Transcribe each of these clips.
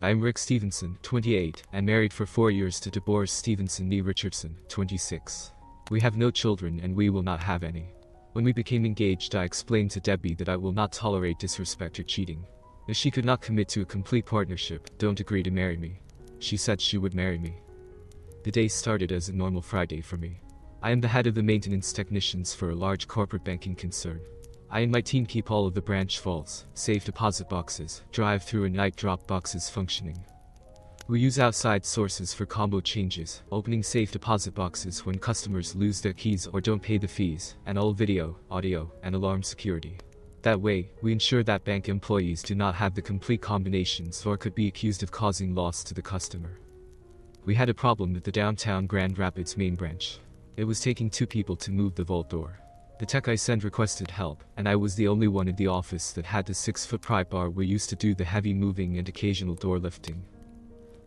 I am Rick Stevenson, 28, and married for 4 years to Debora Stevenson nee Richardson, 26. We have no children and we will not have any. When we became engaged, I explained to Debby that I will not tolerate disrespect or cheating. If she could not commit to a complete partnership, don't agree to marry me. She said she would marry me. The day started as a normal Friday for me. I am the head of the maintenance technicians for a large corporate banking concern. I and my team keep all of the branch vaults, safe deposit boxes, drive-through and night drop boxes functioning. We use outside sources for combo changes, opening safe deposit boxes when customers lose their keys or don't pay the fees, and all video, audio, and alarm security. That way, we ensure that bank employees do not have the complete combinations or could be accused of causing loss to the customer. We had a problem at the downtown Grand Rapids main branch. It was taking 2 people to move the vault door. The tech I sent requested help, and I was the only one in the office that had the 6-foot pry bar we used to do the heavy moving and occasional door lifting.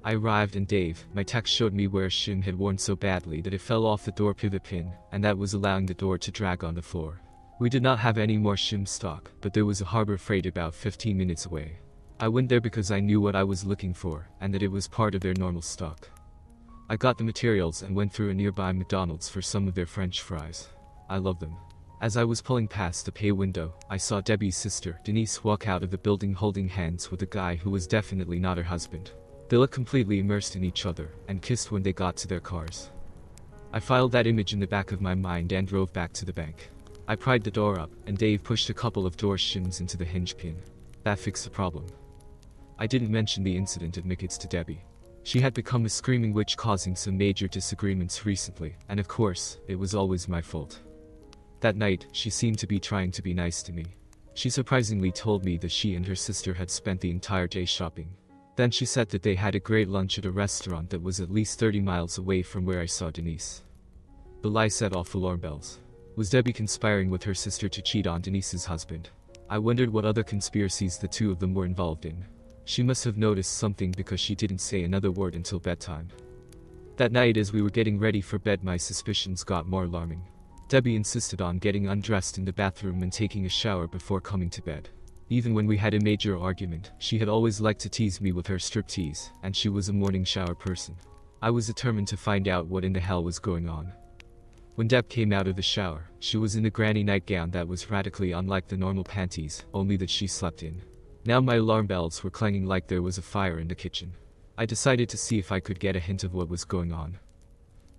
I arrived and Dave, my tech, showed me where a shim had worn so badly that it fell off the door pivot pin, and that was allowing the door to drag on the floor. We did not have any more shim stock, but there was a Harbor Freight about 15 minutes away. I went there because I knew what I was looking for, and that it was part of their normal stock. I got the materials and went through a nearby McDonald's for some of their French fries. I love them. As I was pulling past the pay window, I saw Debbie's sister, Denise, walk out of the building holding hands with a guy who was definitely not her husband. They looked completely immersed in each other, and kissed when they got to their cars. I filed that image in the back of my mind and drove back to the bank. I pried the door up, and Dave pushed a couple of door shims into the hinge pin. That fixed the problem. I didn't mention the incident at McDonald's to Debbie. She had become a screaming witch, causing some major disagreements recently, and of course, it was always my fault. That night, she seemed to be trying to be nice to me. She surprisingly told me that she and her sister had spent the entire day shopping. Then she said that they had a great lunch at a restaurant that was at least 30 miles away from where I saw Denise. The lie set off alarm bells. Was Debbie conspiring with her sister to cheat on Denise's husband? I wondered what other conspiracies the two of them were involved in. She must have noticed something because she didn't say another word until bedtime. That night, as we were getting ready for bed, my suspicions got more alarming. Debbie insisted on getting undressed in the bathroom and taking a shower before coming to bed. Even when we had a major argument, she had always liked to tease me with her striptease, and she was a morning shower person. I was determined to find out what in the hell was going on. When Deb came out of the shower, she was in a granny nightgown that was radically unlike the normal panties, only that she slept in. Now my alarm bells were clanging like there was a fire in the kitchen. I decided to see if I could get a hint of what was going on.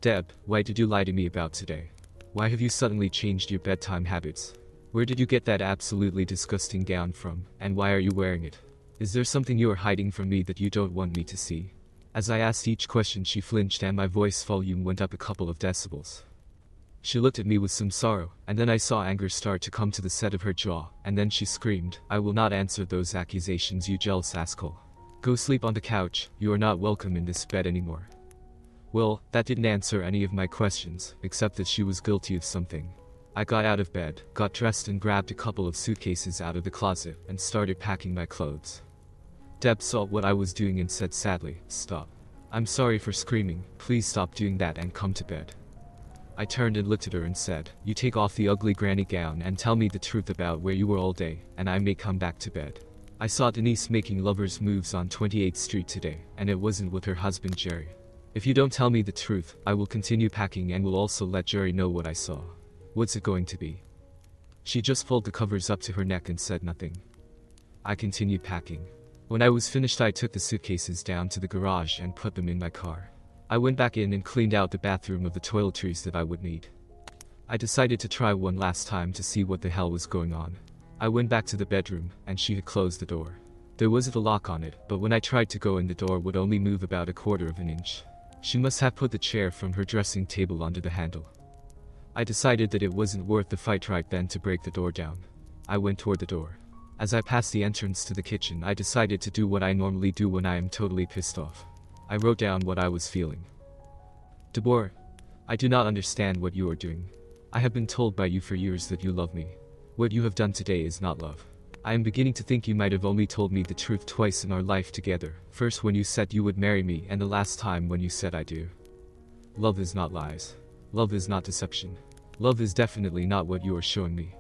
Deb, why did you lie to me about today? Why have you suddenly changed your bedtime habits? Where did you get that absolutely disgusting gown from, and why are you wearing it? Is there something you are hiding from me that you don't want me to see? As I asked each question, she flinched and my voice volume went up a couple of decibels. She looked at me with some sorrow, and then I saw anger start to come to the set of her jaw, and then she screamed, "I will not answer those accusations, you jealous asshole. Go sleep on the couch, you are not welcome in this bed anymore." Well, that didn't answer any of my questions, except that she was guilty of something. I got out of bed, got dressed and grabbed a couple of suitcases out of the closet, and started packing my clothes. Deb saw what I was doing and said sadly, "Stop. I'm sorry for screaming, please stop doing that and come to bed." I turned and looked at her and said, "You take off the ugly granny gown and tell me the truth about where you were all day, and I may come back to bed." I saw Denise making lovers moves on 28th Street today, and it wasn't with her husband Jerry. If you don't tell me the truth, I will continue packing and will also let Jerry know what I saw. What's it going to be? She just pulled the covers up to her neck and said nothing. I continued packing. When I was finished, I took the suitcases down to the garage and put them in my car. I went back in and cleaned out the bathroom of the toiletries that I would need. I decided to try one last time to see what the hell was going on. I went back to the bedroom, and she had closed the door. There wasn't a lock on it, but when I tried to go in, the door would only move about a quarter of an inch. She must have put the chair from her dressing table under the handle. I decided that it wasn't worth the fight right then to break the door down. I went toward the door. As I passed the entrance to the kitchen, I decided to do what I normally do when I am totally pissed off. I wrote down what I was feeling. Debora, I do not understand what you are doing. I have been told by you for years that you love me. What you have done today is not love. I am beginning to think you might have only told me the truth twice in our life together. First when you said you would marry me, and the last time when you said I do. Love is not lies. Love is not deception. Love is definitely not what you are showing me.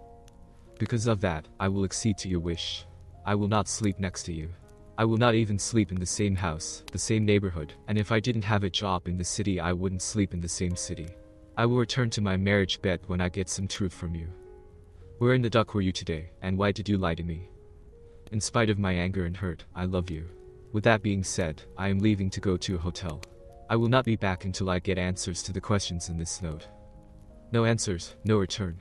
Because of that, I will accede to your wish. I will not sleep next to you. I will not even sleep in the same house, the same neighborhood, and if I didn't have a job in the city I wouldn't sleep in the same city. I will return to my marriage bed when I get some truth from you. Where in the duck were you today, and why did you lie to me? In spite of my anger and hurt, I love you. With that being said, I am leaving to go to a hotel. I will not be back until I get answers to the questions in this note. No answers, no return.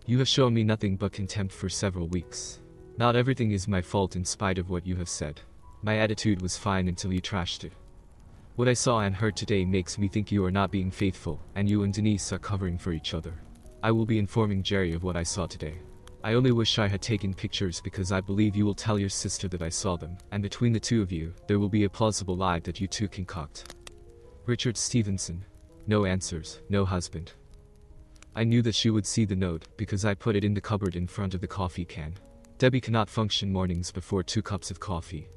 You have shown me nothing but contempt for several weeks. Not everything is my fault in spite of what you have said. My attitude was fine until you trashed it. What I saw and heard today makes me think you are not being faithful, and you and Denise are covering for each other. I will be informing Jerry of what I saw today. I only wish I had taken pictures because I believe you will tell your sister that I saw them, and between the two of you, there will be a plausible lie that you two concoct. Richard Stevenson. No answers, no husband. I knew that she would see the note, because I put it in the cupboard in front of the coffee can. Debby cannot function mornings before 2 cups of coffee.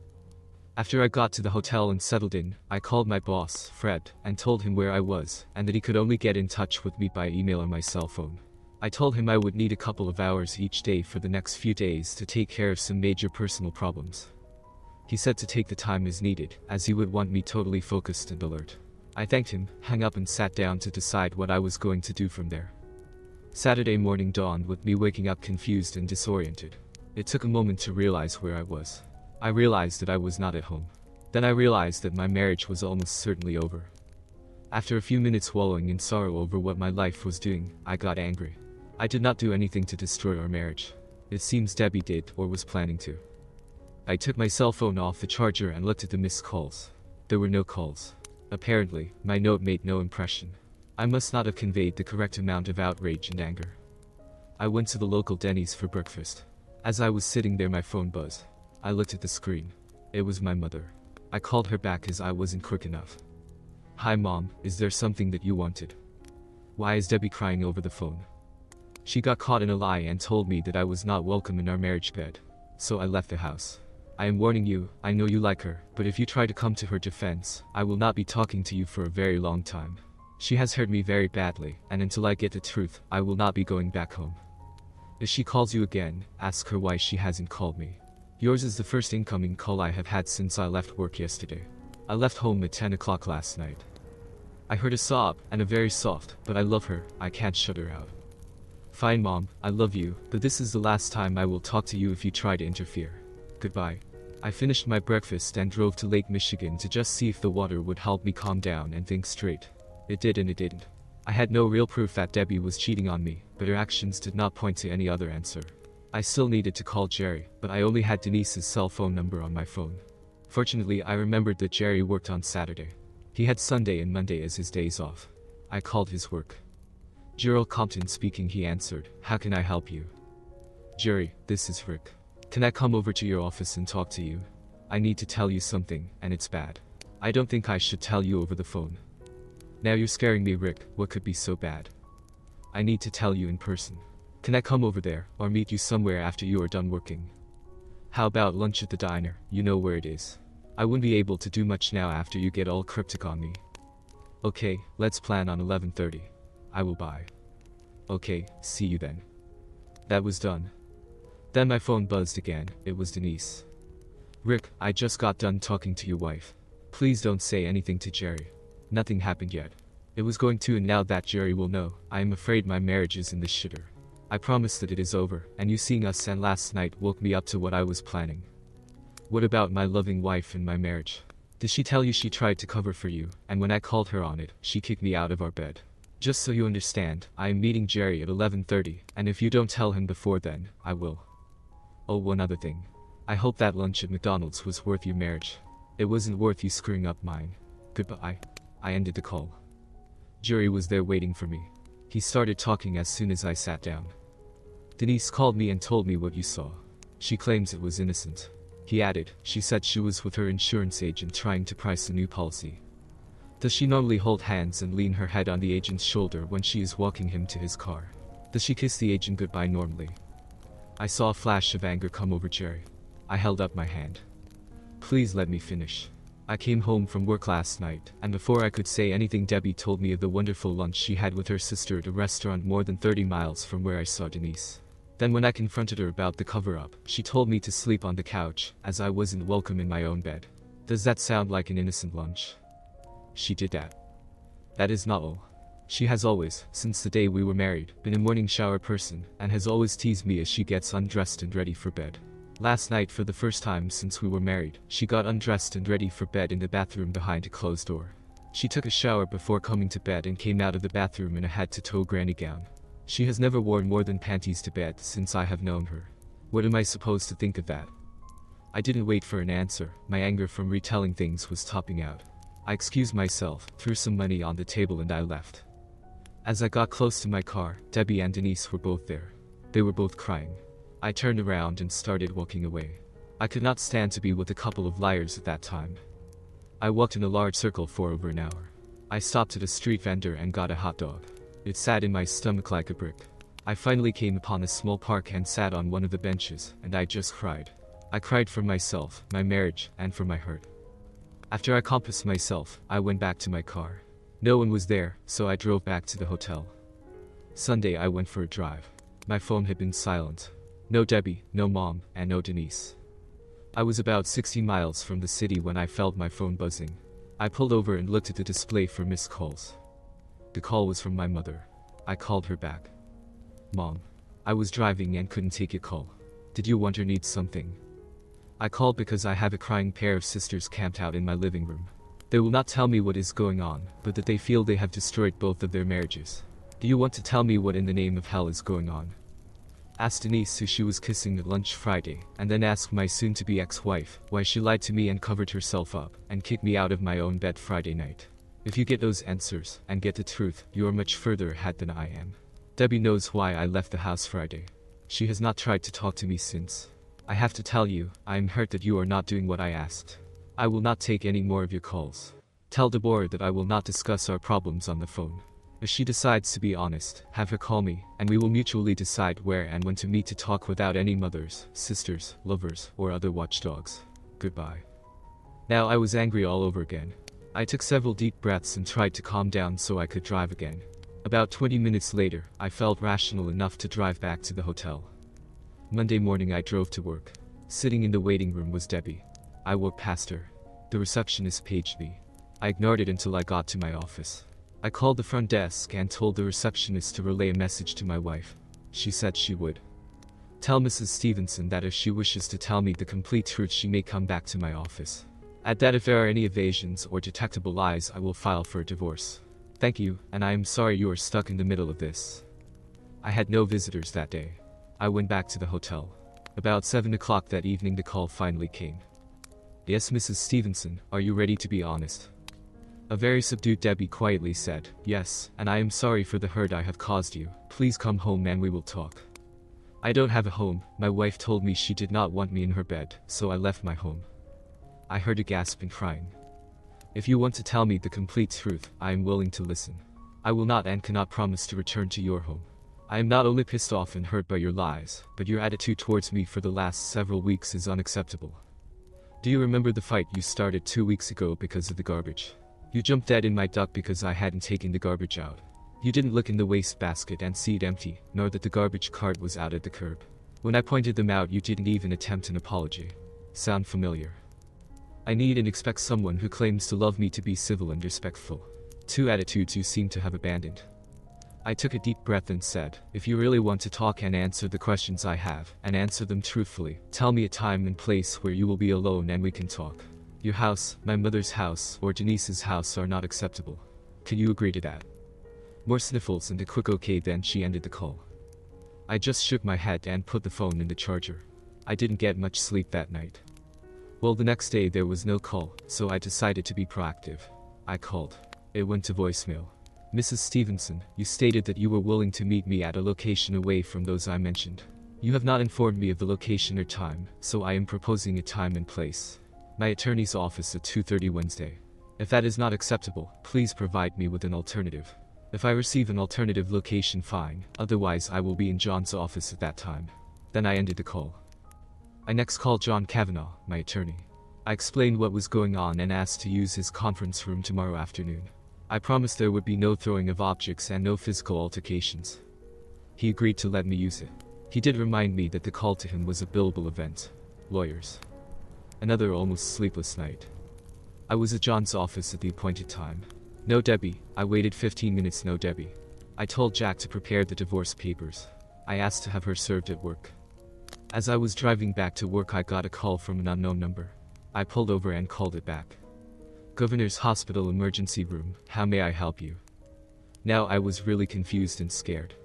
After I got to the hotel and settled in, I called my boss, Fred, and told him where I was, and that he could only get in touch with me by email or my cell phone. I told him I would need a couple of hours each day for the next few days to take care of some major personal problems. He said to take the time as needed, as he would want me totally focused and alert. I thanked him, hung up and sat down to decide what I was going to do from there. Saturday morning dawned with me waking up confused and disoriented. It took a moment to realize where I was. I realized that I was not at home. Then I realized that my marriage was almost certainly over. After a few minutes wallowing in sorrow over what my life was doing, I got angry. I did not do anything to destroy our marriage. It seems Debby did, or was planning to. I took my cell phone off the charger and looked at the missed calls. There were no calls. Apparently, my note made no impression. I must not have conveyed the correct amount of outrage and anger. I went to the local Denny's for breakfast. As I was sitting there my phone buzzed. I looked at the screen. It was my mother. I called her back as I wasn't quick enough. Hi Mom, is there something that you wanted? Why is Debby crying over the phone? She got caught in a lie and told me that I was not welcome in our marriage bed. So I left the house. I am warning you, I know you like her, but if you try to come to her defense, I will not be talking to you for a very long time. She has hurt me very badly, and until I get the truth, I will not be going back home. If she calls you again, ask her why she hasn't called me. Yours is the first incoming call I have had since I left work yesterday. I left home at 10 o'clock last night. I heard a sob, and a very soft, but I love her, I can't shut her out. Fine Mom, I love you, but this is the last time I will talk to you if you try to interfere. Goodbye. I finished my breakfast and drove to Lake Michigan to just see if the water would help me calm down and think straight. It did and it didn't. I had no real proof that Debby was cheating on me, but her actions did not point to any other answer. I still needed to call Jerry, but I only had Denise's cell phone number on my phone. Fortunately, I remembered that Jerry worked on Saturday. He had Sunday and Monday as his days off. I called his work. Gerald Compton speaking, he answered. How can I help you? Jerry, this is Rick. Can I come over to your office and talk to you? I need to tell you something, and it's bad. I don't think I should tell you over the phone. Now you're scaring me, Rick. What could be so bad? I need to tell you in person. Can I come over there, or meet you somewhere after you are done working? How about lunch at the diner? You know where it is. I wouldn't be able to do much now after you get all cryptic on me. Okay, let's plan on 11:30. I will buy. Okay, see you then. That was done. Then my phone buzzed again. It was Denise. Rick, I just got done talking to your wife. Please don't say anything to Jerry. Nothing happened yet. It was going to, and now that Jerry will know, I am afraid my marriage is in the shitter. I promise that it is over, and you seeing us and last night woke me up to what I was planning. What about my loving wife and my marriage? Did she tell you she tried to cover for you, and when I called her on it, she kicked me out of our bed? Just so you understand, I am meeting Jerry at 11:30, and if you don't tell him before then, I will. Oh, one other thing. I hope that lunch at McDonald's was worth your marriage. It wasn't worth you screwing up mine. Goodbye. I ended the call. Jerry was there waiting for me. He started talking as soon as I sat down. Denise called me and told me what you saw. She claims it was innocent. He added, she said she was with her insurance agent trying to price a new policy. Does she normally hold hands and lean her head on the agent's shoulder when she is walking him to his car? Does she kiss the agent goodbye normally? I saw a flash of anger come over Jerry. I held up my hand. Please let me finish. I came home from work last night, and before I could say anything, Debby told me of the wonderful lunch she had with her sister at a restaurant more than 30 miles from where I saw Denise. Then when I confronted her about the cover-up, she told me to sleep on the couch, as I wasn't welcome in my own bed. Does that sound like an innocent lunch? She did that. That is not all. She has always, since the day we were married, been a morning shower person, and has always teased me as she gets undressed and ready for bed. Last night, for the first time since we were married, she got undressed and ready for bed in the bathroom behind a closed door. She took a shower before coming to bed and came out of the bathroom in a head-to-toe granny gown. She has never worn more than panties to bed since I have known her. What am I supposed to think of that? I didn't wait for an answer. My anger from retelling things was topping out. I excused myself, threw some money on the table, and I left. As I got close to my car, Debby and Denise were both there. They were both crying. I turned around and started walking away. I could not stand to be with a couple of liars at that time. I walked in a large circle for over an hour. I stopped at a street vendor and got a hot dog. It sat in my stomach like a brick. I finally came upon a small park and sat on one of the benches, and I just cried. I cried for myself, my marriage, and for my hurt. After I composed myself, I went back to my car. No one was there, so I drove back to the hotel. Sunday I went for a drive. My phone had been silent. No Debby, no Mom, and no Denise. I was about 60 miles from the city when I felt my phone buzzing. I pulled over and looked at the display for missed calls. The call was from my mother. I called her back. Mom, I was driving and couldn't take your call. Did you want or need something? I called because I have a crying pair of sisters camped out in my living room. They will not tell me what is going on, but that they feel they have destroyed both of their marriages. Do you want to tell me what in the name of hell is going on? Asked Denise who she was kissing at lunch Friday, and then asked my soon-to-be ex-wife why she lied to me and covered herself up, and kicked me out of my own bed Friday night. If you get those answers, and get the truth, you are much further ahead than I am. Debby knows why I left the house Friday. She has not tried to talk to me since. I have to tell you, I am hurt that you are not doing what I asked. I will not take any more of your calls. Tell Debora that I will not discuss our problems on the phone. If she decides to be honest, have her call me, and we will mutually decide where and when to meet to talk without any mothers, sisters, lovers, or other watchdogs. Goodbye. Now I was angry all over again. I took several deep breaths and tried to calm down so I could drive again. About 20 minutes later, I felt rational enough to drive back to the hotel. Monday morning I drove to work. Sitting in the waiting room was Debby. I walked past her. The receptionist paged me. I ignored it until I got to my office. I called the front desk and told the receptionist to relay a message to my wife. She said she would. Tell Mrs. Stevenson that if she wishes to tell me the complete truth, she may come back to my office. Add that if there are any evasions or detectable lies, I will file for a divorce. Thank you, and I am sorry you are stuck in the middle of this. I had no visitors that day. I went back to the hotel. About 7 o'clock that evening the call finally came. Yes, Mrs. Stevenson, are you ready to be honest? A very subdued Debby quietly said, yes, and I am sorry for the hurt I have caused you. Please come home and we will talk. I don't have a home. My wife told me she did not want me in her bed, so I left my home. I heard a gasp and crying. If you want to tell me the complete truth, I am willing to listen. I will not and cannot promise to return to your home. I am not only pissed off and hurt by your lies, but your attitude towards me for the last several weeks is unacceptable. Do you remember the fight you started 2 weeks ago because of the garbage? You jumped dead in my duck because I hadn't taken the garbage out. You didn't look in the wastebasket and see it empty, nor that the garbage cart was out at the curb. When I pointed them out, you didn't even attempt an apology. Sound familiar? I need and expect someone who claims to love me to be civil and respectful. Two attitudes you seem to have abandoned. I took a deep breath and said, if you really want to talk and answer the questions I have, and answer them truthfully, tell me a time and place where you will be alone and we can talk. Your house, my mother's house, or Denise's house are not acceptable. Can you agree to that? More sniffles and a quick okay, then she ended the call. I just shook my head and put the phone in the charger. I didn't get much sleep that night. Well, the next day there was no call, so I decided to be proactive. I called. It went to voicemail. Mrs. Stevenson, you stated that you were willing to meet me at a location away from those I mentioned. You have not informed me of the location or time, so I am proposing a time and place. My attorney's office at 2:30 Wednesday. If that is not acceptable, please provide me with an alternative. If I receive an alternative location, fine, otherwise I will be in John's office at that time. Then I ended the call. I next called John Kavanaugh, my attorney. I explained what was going on and asked to use his conference room tomorrow afternoon. I promised there would be no throwing of objects and no physical altercations. He agreed to let me use it. He did remind me that the call to him was a billable event. Lawyers. Another almost sleepless night. I was at John's office at the appointed time. No Debby. I waited 15 minutes, no Debby. I told Jack to prepare the divorce papers. I asked to have her served at work. As I was driving back to work, I got a call from an unknown number. I pulled over and called it back. Governor's Hospital Emergency Room, how may I help you? Now I was really confused and scared.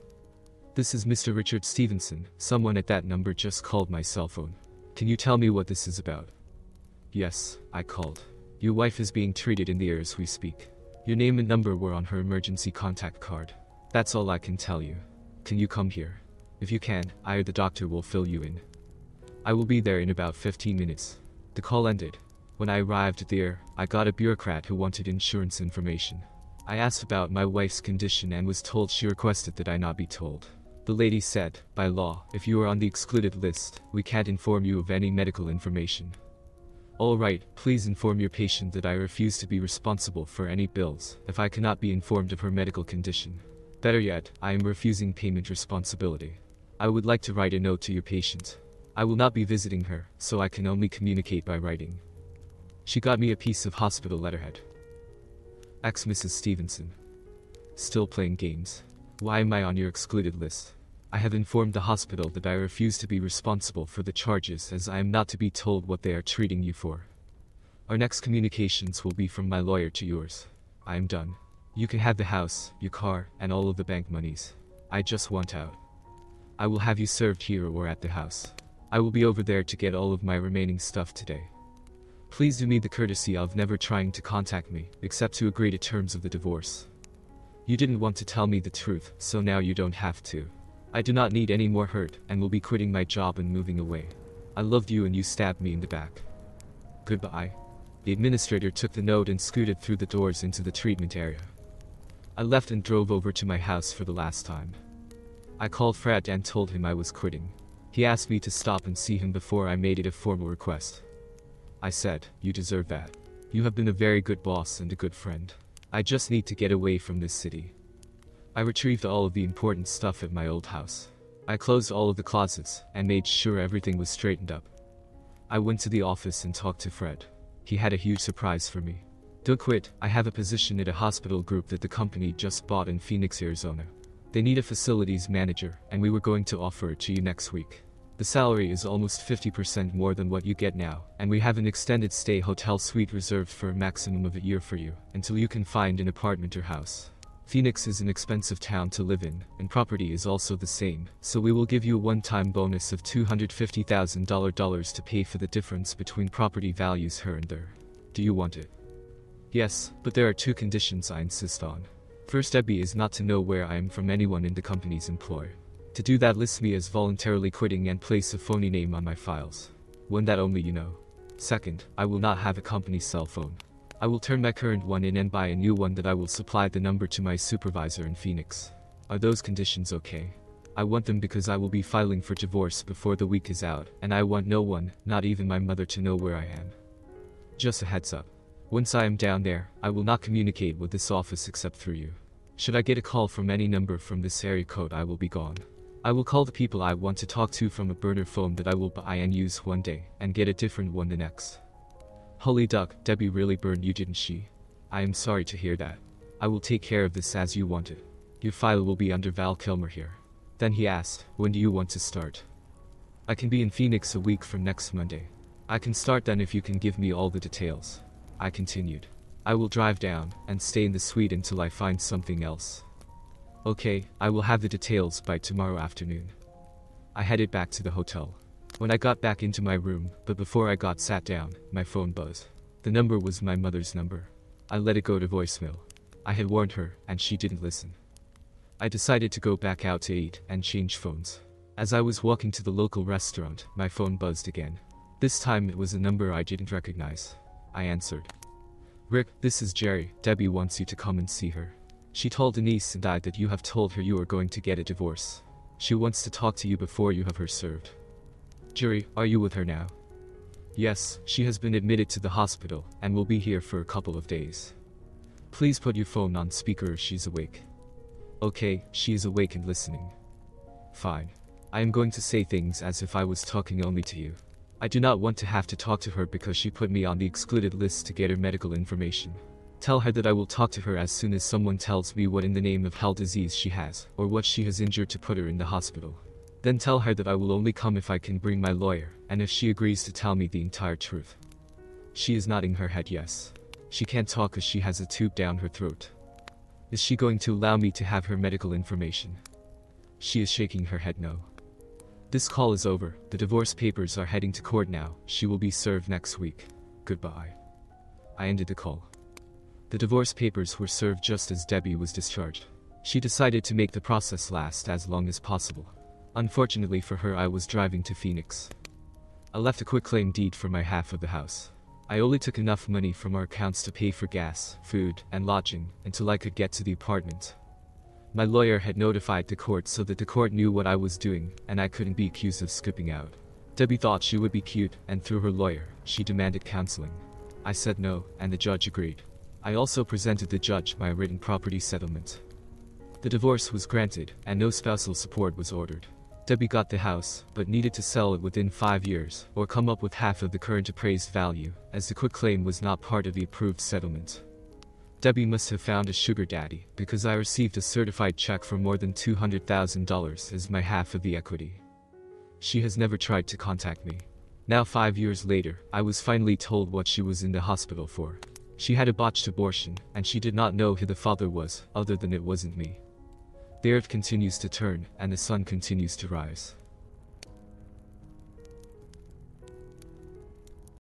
This is Mr. Richard Stevenson. Someone at that number just called my cell phone. Can you tell me what this is about? Yes, I called. Your wife is being treated in the air as we speak. Your name and number were on her emergency contact card. That's all I can tell you. Can you come here? If you can, I or the doctor will fill you in. I will be there in about 15 minutes. The call ended. When I arrived at the air, I got a bureaucrat who wanted insurance information. I asked about my wife's condition and was told she requested that I not be told. The lady said, by law, if you are on the excluded list, we can't inform you of any medical information. All right, please inform your patient that I refuse to be responsible for any bills if I cannot be informed of her medical condition. Better yet, I am refusing payment responsibility. I would like to write a note to your patient. I will not be visiting her, so I can only communicate by writing. She got me a piece of hospital letterhead. Ex Mrs. Stevenson. Still playing games. Why am I on your excluded list? I have informed the hospital that I refuse to be responsible for the charges, as I am not to be told what they are treating you for. Our next communications will be from my lawyer to yours. I am done. You can have the house, your car, and all of the bank monies. I just want out. I will have you served here or at the house. I will be over there to get all of my remaining stuff today. Please do me the courtesy of never trying to contact me, except to agree to terms of the divorce. You didn't want to tell me the truth, so now you don't have to. I do not need any more hurt, and will be quitting my job and moving away. I loved you and you stabbed me in the back. Goodbye. The administrator took the note and scooted through the doors into the treatment area. I left and drove over to my house for the last time. I called Fred and told him I was quitting. He asked me to stop and see him before I made it a formal request. I said, you deserve that. You have been a very good boss and a good friend. I just need to get away from this city. I retrieved all of the important stuff at my old house. I closed all of the closets and made sure everything was straightened up. I went to the office and talked to Fred. He had a huge surprise for me. Don't quit. I have a position at a hospital group that the company just bought in Phoenix, Arizona. They need a facilities manager, and we were going to offer it to you next week. The salary is almost 50% more than what you get now, and we have an extended stay hotel suite reserved for a maximum of a year for you, until you can find an apartment or house. Phoenix is an expensive town to live in, and property is also the same, so we will give you a one-time bonus of $250,000 to pay for the difference between property values here and there. Do you want it? Yes, but there are two conditions I insist on. First, Debby is not to know where I am from anyone in the company's employ. To do that, list me as voluntarily quitting and place a phony name on my files. One that only you know. Second, I will not have a company cell phone. I will turn my current one in and buy a new one that I will supply the number to my supervisor in Phoenix. Are those conditions okay? I want them because I will be filing for divorce before the week is out, and I want no one, not even my mother, to know where I am. Just a heads up. Once I am down there, I will not communicate with this office except through you. Should I get a call from any number from this area code, I will be gone. I will call the people I want to talk to from a burner phone that I will buy and use one day, and get a different one the next. Holy duck, Debby really burned you, didn't she? I am sorry to hear that. I will take care of this as you want it. Your file will be under Val Kilmer here. Then he asked, when do you want to start? I can be in Phoenix a week from next Monday. I can start then if you can give me all the details. I continued. I will drive down and stay in the suite until I find something else. Okay, I will have the details by tomorrow afternoon. I headed back to the hotel. When I got back into my room, but before I got sat down, my phone buzzed. The number was my mother's number. I let it go to voicemail. I had warned her, and she didn't listen. I decided to go back out to eat and change phones. As I was walking to the local restaurant, my phone buzzed again. This time it was a number I didn't recognize. I answered. Rick, this is Jerry. Debby wants you to come and see her. She told Denise and I that you have told her you are going to get a divorce. She wants to talk to you before you have her served. Jerry, are you with her now? Yes, she has been admitted to the hospital and will be here for a couple of days. Please put your phone on speaker if she's awake. Okay, she is awake and listening. Fine. I am going to say things as if I was talking only to you. I do not want to have to talk to her because she put me on the excluded list to get her medical information. Tell her that I will talk to her as soon as someone tells me what in the name of hell disease she has, or what she has injured to put her in the hospital. Then tell her that I will only come if I can bring my lawyer, and if she agrees to tell me the entire truth. She is nodding her head yes. She can't talk as she has a tube down her throat. Is she going to allow me to have her medical information? She is shaking her head no. This call is over, the divorce papers are heading to court now, she will be served next week. Goodbye. I ended the call. The divorce papers were served just as Debby was discharged. She decided to make the process last as long as possible. Unfortunately for her, I was driving to Phoenix. I left a quitclaim deed for my half of the house. I only took enough money from our accounts to pay for gas, food, and lodging until I could get to the apartment. My lawyer had notified the court so that the court knew what I was doing, and I couldn't be accused of skipping out. Debby thought she would be cute, and through her lawyer, she demanded counseling. I said no, and the judge agreed. I also presented the judge my written property settlement. The divorce was granted, and no spousal support was ordered. Debby got the house, but needed to sell it within 5 years, or come up with half of the current appraised value, as the quitclaim was not part of the approved settlement. Debby must have found a sugar daddy, because I received a certified check for more than $200,000 as my half of the equity. She has never tried to contact me. Now 5 years later, I was finally told what she was in the hospital for. She had a botched abortion, and she did not know who the father was, other than it wasn't me. The earth continues to turn, and the sun continues to rise.